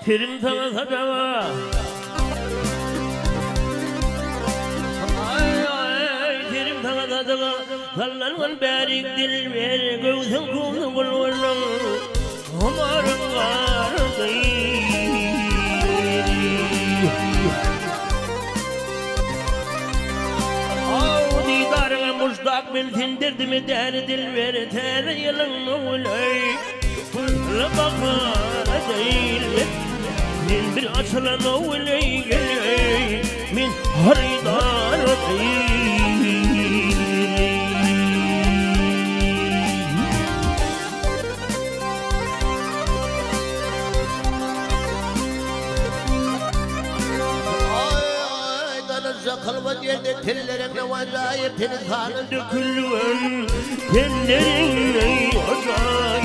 Terim sana sadava Terim sana sadava Sallangan berik dil ver Göğsün kulun kulun Umarım var Didarına mustakbil tindirdi mi der dil ver Tere yılın oğlay Kulla bakara değil Min bir açılan oğlay geley Min haridar değil Kalma yerde tellerine vazayet tenin kanın dökülün tellerine vazayet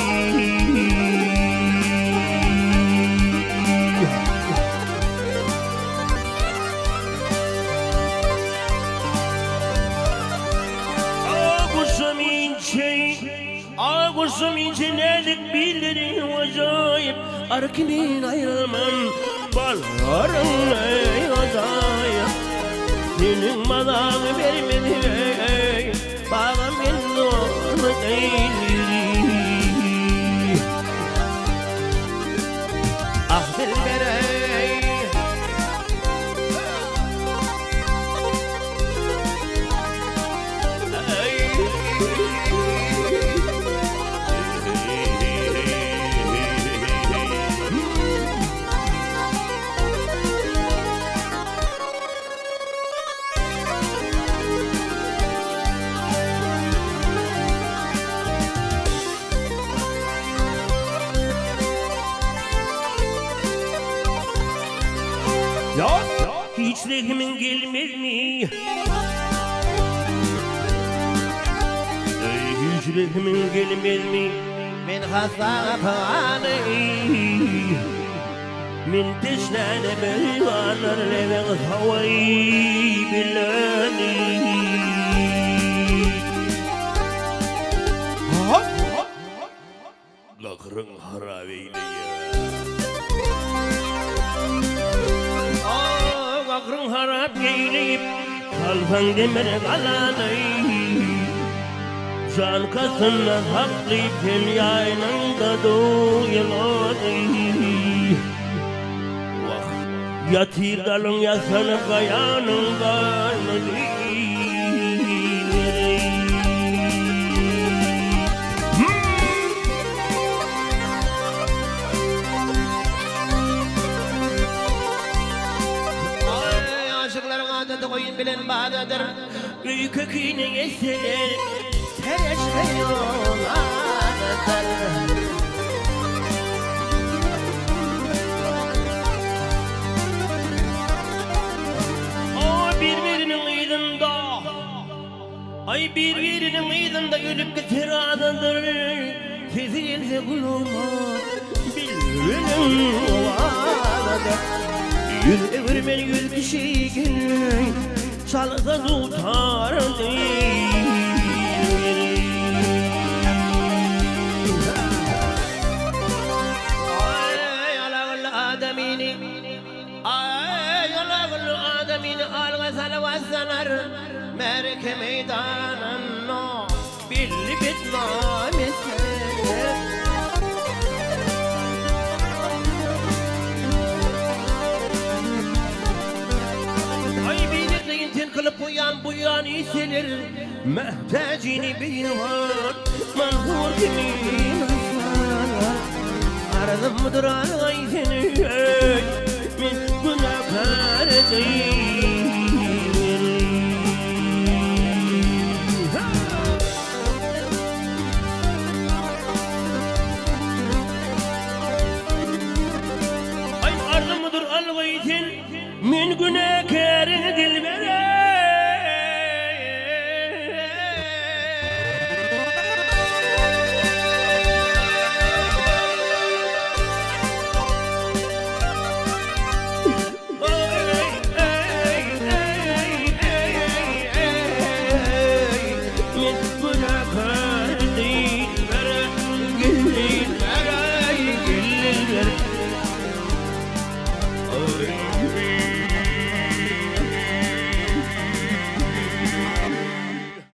Ağustum ince nedik bilirin vazayet Arkimin ayrılman ballarım ey vazayet Senin madağını vermedi ey Bağım en doğru değil Ah dilber ey Hiç rehimin gelmez mi? Hiç rehimin gelmez mi? Min hasatani Min teşnane beyvanlar leven havayı bilani Gakrın haraveyle Gakrın harap eyleyip kalfan demere kalanay Can kasından haklayıp hem yayınında doyulanay Yatir dalın yasanıp kayanın karnı koyun bilen bağdadır Büyük köküne yeseler Tereşte yoladır O birbirinin ıydında Ay birbirinin ıydında gülüp getir adadır Tezilse kuluma Birbirinin ovadadır Yüz evirmen yüz kişi gelin Çalsa tutar değil Ay alağlı adamini Ay alağlı adamini Alga salavassanar Merke meydanan no Billi bitmamesi Kılıp bu yan iselir Mehtacini beyvan Manhur kimin aslar Aradım mıdır ağay seni Min günahkar değil